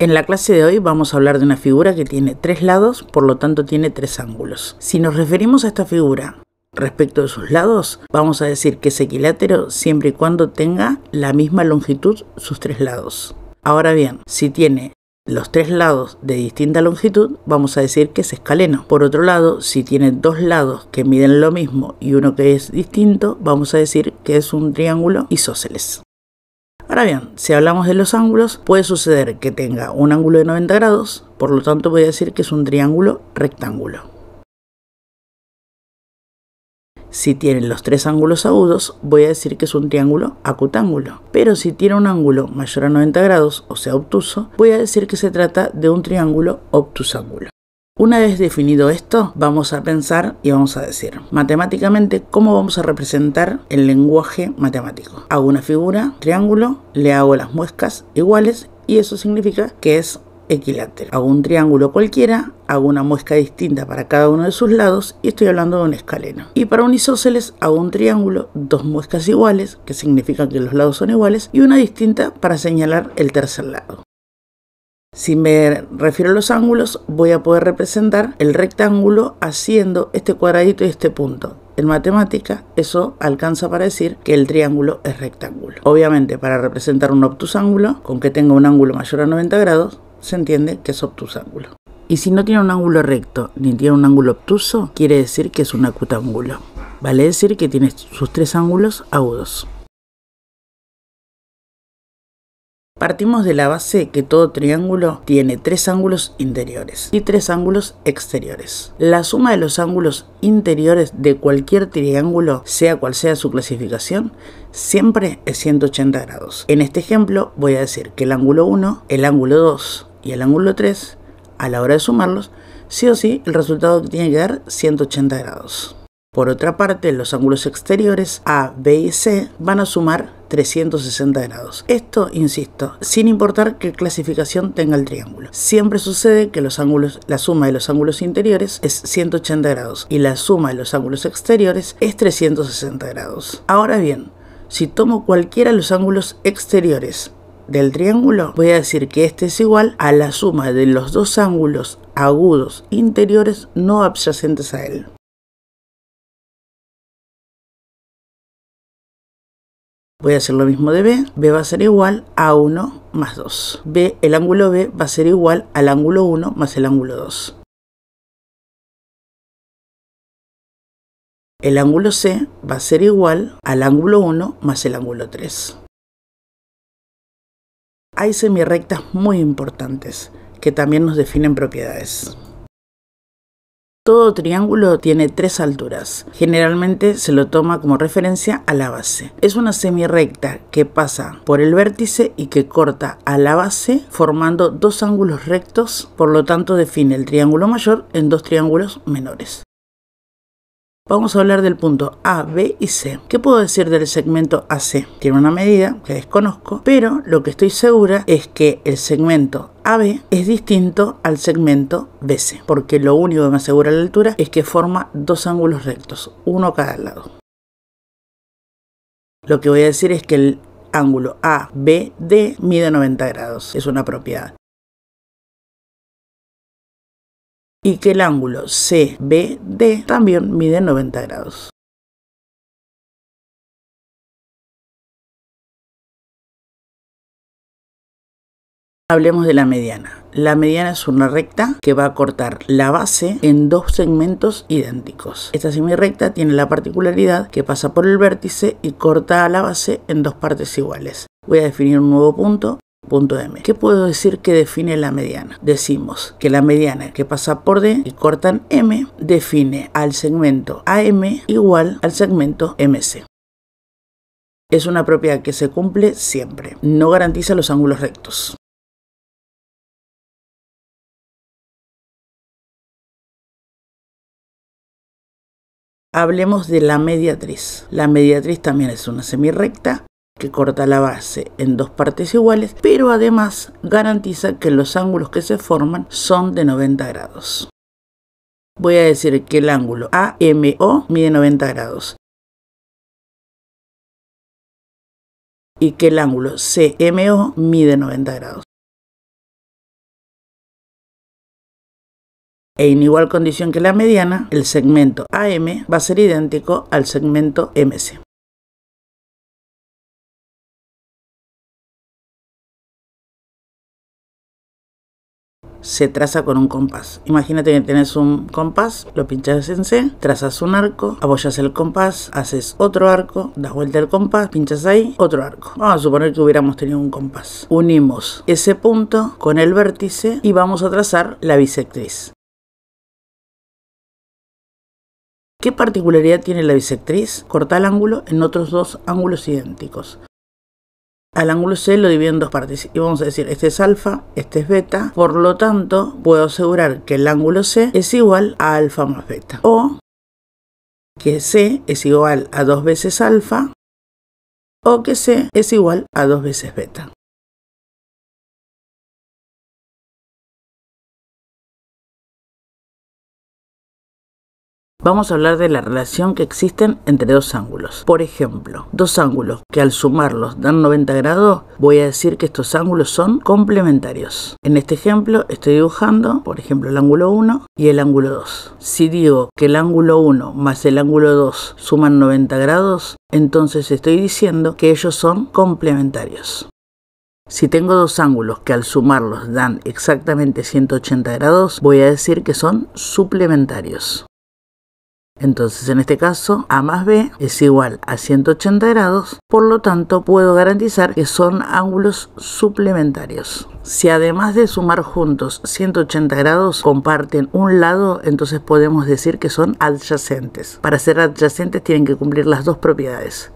En la clase de hoy vamos a hablar de una figura que tiene tres lados, por lo tanto tiene tres ángulos. Si nos referimos a esta figura respecto de sus lados, vamos a decir que es equilátero siempre y cuando tenga la misma longitud sus tres lados. Ahora bien, si tiene los tres lados de distinta longitud, vamos a decir que es escaleno. Por otro lado, si tiene dos lados que miden lo mismo y uno que es distinto, vamos a decir que es un triángulo isósceles. Ahora bien, si hablamos de los ángulos, puede suceder que tenga un ángulo de 90 grados, por lo tanto voy a decir que es un triángulo rectángulo. Si tiene los tres ángulos agudos, voy a decir que es un triángulo acutángulo. Pero si tiene un ángulo mayor a 90 grados, o sea obtuso, voy a decir que se trata de un triángulo obtusángulo. Una vez definido esto, vamos a pensar y vamos a decir matemáticamente cómo vamos a representar el lenguaje matemático. Hago una figura, triángulo, le hago las muescas iguales y eso significa que es equilátero. Hago un triángulo cualquiera, hago una muesca distinta para cada uno de sus lados y estoy hablando de un escaleno. Y para un isósceles hago un triángulo, dos muescas iguales, que significa que los lados son iguales, y una distinta para señalar el tercer lado. Si me refiero a los ángulos, voy a poder representar el rectángulo haciendo este cuadradito y este punto. En matemática, eso alcanza para decir que el triángulo es rectángulo. Obviamente, para representar un obtusángulo, con que tenga un ángulo mayor a 90 grados, se entiende que es obtusángulo. Y si no tiene un ángulo recto ni tiene un ángulo obtuso, quiere decir que es un acutángulo. Vale decir que tiene sus tres ángulos agudos. Partimos de la base que todo triángulo tiene tres ángulos interiores y tres ángulos exteriores. La suma de los ángulos interiores de cualquier triángulo, sea cual sea su clasificación, siempre es 180 grados. En este ejemplo voy a decir que el ángulo 1, el ángulo 2 y el ángulo 3, a la hora de sumarlos, sí o sí el resultado tiene que dar 180 grados. Por otra parte, los ángulos exteriores A, B y C van a sumar 360 grados. Esto, insisto, sin importar qué clasificación tenga el triángulo. Siempre sucede que la suma de los ángulos interiores es 180 grados y la suma de los ángulos exteriores es 360 grados. Ahora bien, si tomo cualquiera de los ángulos exteriores del triángulo, voy a decir que este es igual a la suma de los dos ángulos agudos interiores no adyacentes a él. Voy a hacer lo mismo de B. B va a ser igual a 1 más 2. El ángulo B va a ser igual al ángulo 1 más el ángulo 2. El ángulo C va a ser igual al ángulo 1 más el ángulo 3. Hay semirrectas muy importantes que también nos definen propiedades. Todo triángulo tiene tres alturas. Generalmente se lo toma como referencia a la base. Es una semirrecta que pasa por el vértice y que corta a la base formando dos ángulos rectos, por lo tanto define el triángulo mayor en dos triángulos menores. Vamos a hablar del punto A, B y C. ¿Qué puedo decir del segmento AC? Tiene una medida que desconozco, pero lo que estoy segura es que el segmento AB es distinto al segmento BC, porque lo único que me asegura la altura es que forma dos ángulos rectos, uno a cada lado. Lo que voy a decir es que el ángulo ABD mide 90 grados, es una propiedad. Y que el ángulo CBD también mide 90 grados. Hablemos de la mediana. La mediana es una recta que va a cortar la base en dos segmentos idénticos. Esta semirrecta tiene la particularidad que pasa por el vértice y corta a la base en dos partes iguales. Voy a definir un nuevo punto M. ¿Qué puedo decir que define la mediana? Decimos que la mediana que pasa por D y corta en M define al segmento AM igual al segmento MC. Es una propiedad que se cumple siempre. No garantiza los ángulos rectos. Hablemos de la mediatriz. La mediatriz también es una semirrecta que corta la base en dos partes iguales, pero además garantiza que los ángulos que se forman son de 90 grados. Voy a decir que el ángulo AMO mide 90 grados y que el ángulo CMO mide 90 grados. En igual condición que la mediana, el segmento AM va a ser idéntico al segmento MC. Se traza con un compás. Imagínate que tenés un compás, lo pinchas en C, trazas un arco, apoyas el compás, haces otro arco, das vuelta el compás, pinchas ahí, otro arco. Vamos a suponer que hubiéramos tenido un compás. Unimos ese punto con el vértice y vamos a trazar la bisectriz. ¿Qué particularidad tiene la bisectriz? Corta el ángulo en otros dos ángulos idénticos. Al ángulo C lo divido en dos partes y vamos a decir, este es alfa, este es beta, por lo tanto puedo asegurar que el ángulo C es igual a alfa más beta, o que C es igual a 2 veces alfa, o que C es igual a 2 veces beta. Vamos a hablar de la relación que existen entre dos ángulos. Por ejemplo, dos ángulos que al sumarlos dan 90 grados, voy a decir que estos ángulos son complementarios. En este ejemplo estoy dibujando, por ejemplo, el ángulo 1 y el ángulo 2. Si digo que el ángulo 1 más el ángulo 2 suman 90 grados, entonces estoy diciendo que ellos son complementarios. Si tengo dos ángulos que al sumarlos dan exactamente 180 grados, voy a decir que son suplementarios. Entonces, en este caso, A más B es igual a 180 grados, por lo tanto, puedo garantizar que son ángulos suplementarios. Si además de sumar juntos 180 grados comparten un lado, entonces podemos decir que son adyacentes. Para ser adyacentes tienen que cumplir las dos propiedades: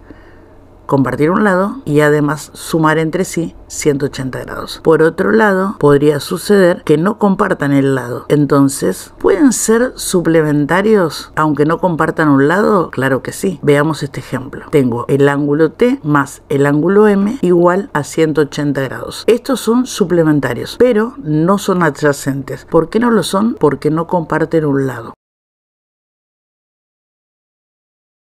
compartir un lado y además sumar entre sí 180 grados. Por otro lado, podría suceder que no compartan el lado. Entonces, ¿pueden ser suplementarios aunque no compartan un lado? Claro que sí. Veamos este ejemplo. Tengo el ángulo T más el ángulo M igual a 180 grados. Estos son suplementarios, pero no son adyacentes. ¿Por qué no lo son? Porque no comparten un lado.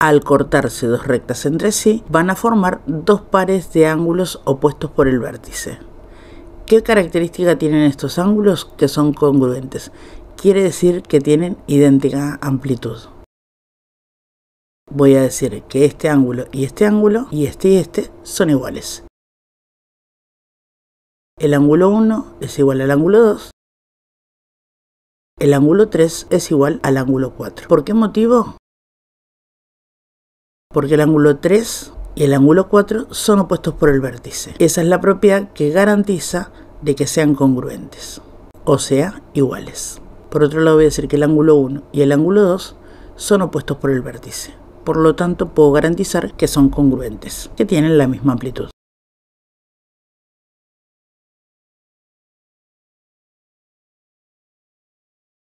Al cortarse dos rectas entre sí, van a formar dos pares de ángulos opuestos por el vértice. ¿Qué característica tienen estos ángulos? Que son congruentes. Quiere decir que tienen idéntica amplitud. Voy a decir que este ángulo y este son iguales. El ángulo 1 es igual al ángulo 2. El ángulo 3 es igual al ángulo 4. ¿Por qué motivo? Porque el ángulo 3 y el ángulo 4 son opuestos por el vértice. Esa es la propiedad que garantiza de que sean congruentes, o sea, iguales. Por otro lado, voy a decir que el ángulo 1 y el ángulo 2 son opuestos por el vértice. Por lo tanto, puedo garantizar que son congruentes, que tienen la misma amplitud.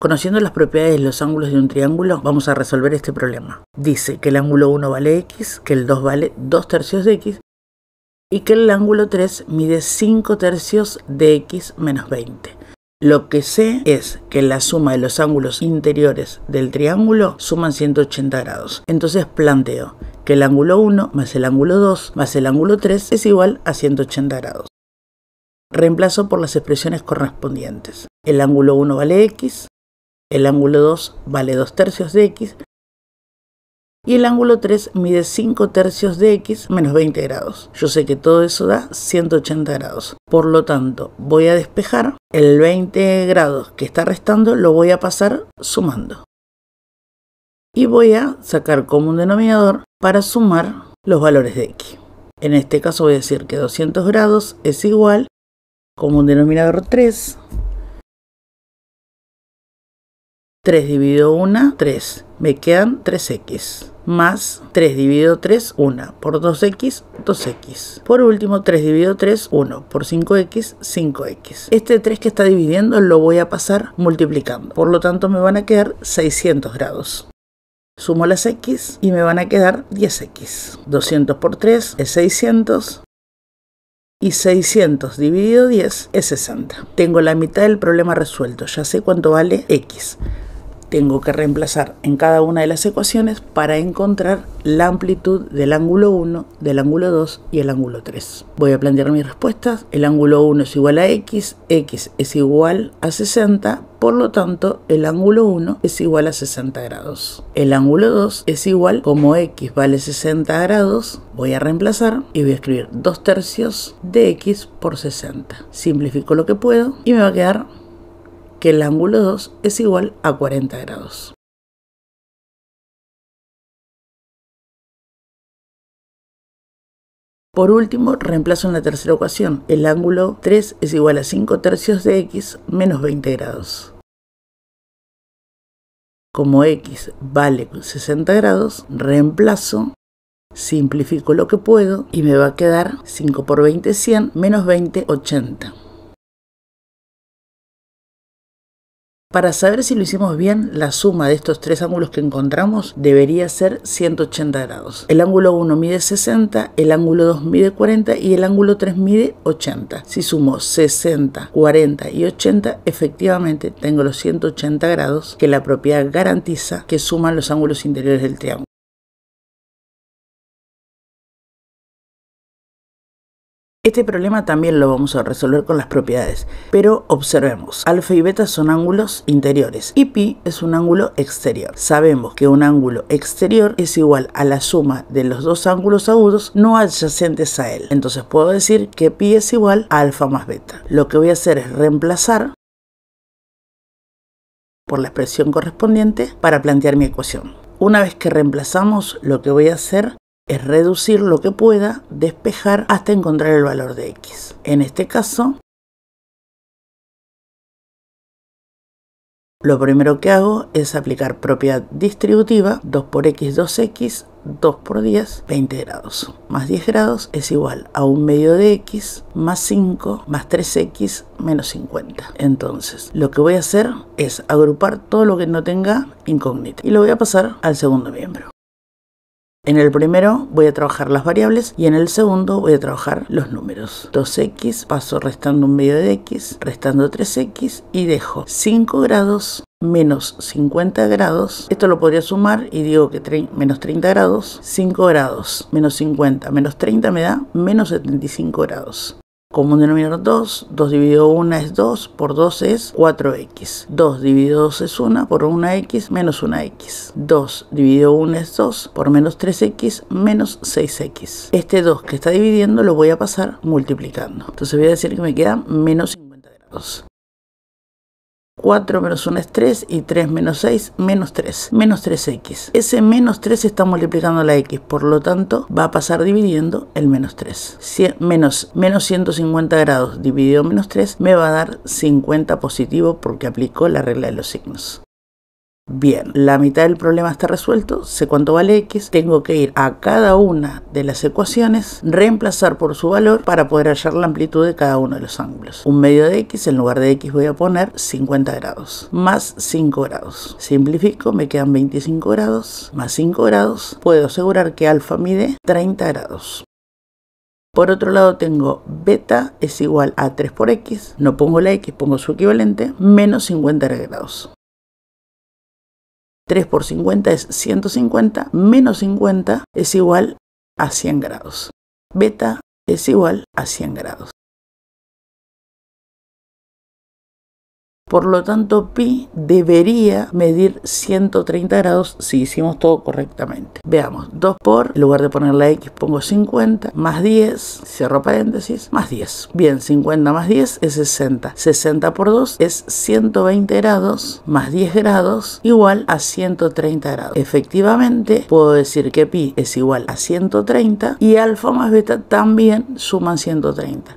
Conociendo las propiedades de los ángulos de un triángulo, vamos a resolver este problema. Dice que el ángulo 1 vale x, que el 2 vale 2 tercios de x y que el ángulo 3 mide 5 tercios de x menos 20. Lo que sé es que la suma de los ángulos interiores del triángulo suman 180 grados. Entonces planteo que el ángulo 1 más el ángulo 2 más el ángulo 3 es igual a 180 grados. Reemplazo por las expresiones correspondientes. El ángulo 1 vale x. El ángulo 2 vale 2 tercios de x y el ángulo 3 mide 5 tercios de x menos 20 grados. Yo sé que todo eso da 180 grados. Por lo tanto, voy a despejar. El 20 grados que está restando lo voy a pasar sumando. Y voy a sacar como un denominador para sumar los valores de x. En este caso voy a decir que 200 grados es igual, como un denominador 3. 3 dividido 1, 3. Me quedan 3x. Más 3 dividido 3, 1. Por 2x, 2x. Por último, 3 dividido 3, 1. Por 5x, 5x. Este 3 que está dividiendo lo voy a pasar multiplicando. Por lo tanto, me van a quedar 600 grados. Sumo las x y me van a quedar 10x. 200 por 3 es 600. Y 600 dividido 10 es 60. Tengo la mitad del problema resuelto. Ya sé cuánto vale x. tengo que reemplazar en cada una de las ecuaciones para encontrar la amplitud del ángulo 1, del ángulo 2 y el ángulo 3. Voy a plantear mis respuestas. El ángulo 1 es igual a x es igual a 60, por lo tanto el ángulo 1 es igual a 60 grados. El ángulo 2 es igual, como x vale 60 grados, voy a reemplazar y voy a escribir 2/3 de x por 60. Simplifico lo que puedo y me va a quedar que el ángulo 2 es igual a 40 grados. Por último, reemplazo en la tercera ecuación. El ángulo 3 es igual a 5/3 de x menos 20 grados. Como x vale 60 grados, reemplazo, simplifico lo que puedo y me va a quedar 5 por 20, 100, menos 20, 80. Para saber si lo hicimos bien, la suma de estos tres ángulos que encontramos debería ser 180 grados. El ángulo 1 mide 60, el ángulo 2 mide 40 y el ángulo 3 mide 80. Si sumo 60, 40 y 80, efectivamente tengo los 180 grados que la propiedad garantiza que suman los ángulos interiores del triángulo. Este problema también lo vamos a resolver con las propiedades, pero observemos, alfa y beta son ángulos interiores y pi es un ángulo exterior. Sabemos que un ángulo exterior es igual a la suma de los dos ángulos agudos no adyacentes a él. Entonces puedo decir que pi es igual a alfa más beta. Lo que voy a hacer es reemplazar por la expresión correspondiente para plantear mi ecuación. Una vez que reemplazamos, lo que voy a hacer es reducir lo que pueda, despejar hasta encontrar el valor de x. En este caso, lo primero que hago es aplicar propiedad distributiva, 2 por x, 2x, 2 por 10, 20 grados. Más 10 grados es igual a 1/2 de x, más 5, más 3x, menos 50. Entonces, lo que voy a hacer es agrupar todo lo que no tenga incógnita y lo voy a pasar al segundo miembro. En el primero voy a trabajar las variables y en el segundo voy a trabajar los números. 2x, paso restando 1/2 de x, restando 3x y dejo 5 grados menos 50 grados. Esto lo podría sumar y digo que menos 30 grados. 5 grados menos 50 menos 30 me da menos 75 grados. Común denominador 2, 2 dividido 1 es 2, por 2 es 4x. 2 dividido 2 es 1, por 1x menos 1x. 2 dividido 1 es 2, por menos 3x menos 6x. Este 2 que está dividiendo lo voy a pasar multiplicando. Entonces voy a decir que me queda menos 50 grados. 4 menos 1 es 3 y 3 menos 6, menos 3, menos 3x. Ese menos 3 está multiplicando la x, por lo tanto va a pasar dividiendo el menos 3. Menos 150 grados dividido menos 3 me va a dar 50 positivo porque aplicó la regla de los signos. Bien, la mitad del problema está resuelto, sé cuánto vale x, tengo que ir a cada una de las ecuaciones, reemplazar por su valor para poder hallar la amplitud de cada uno de los ángulos. 1/2 de x, en lugar de x voy a poner 50 grados, más 5 grados. Simplifico, me quedan 25 grados, más 5 grados, puedo asegurar que alfa mide 30 grados. Por otro lado tengo beta es igual a 3 por x, no pongo la x, pongo su equivalente, menos 50 grados. 3 por 50 es 150, menos 50 es igual a 100 grados. Beta es igual a 100 grados. Por lo tanto, pi debería medir 130 grados si hicimos todo correctamente. Veamos, 2 por, en lugar de poner la x pongo 50, más 10, cierro paréntesis, más 10. Bien, 50 más 10 es 60. 60 por 2 es 120 grados, más 10 grados, igual a 130 grados. Efectivamente, puedo decir que pi es igual a 130 y alfa más beta también suman 130.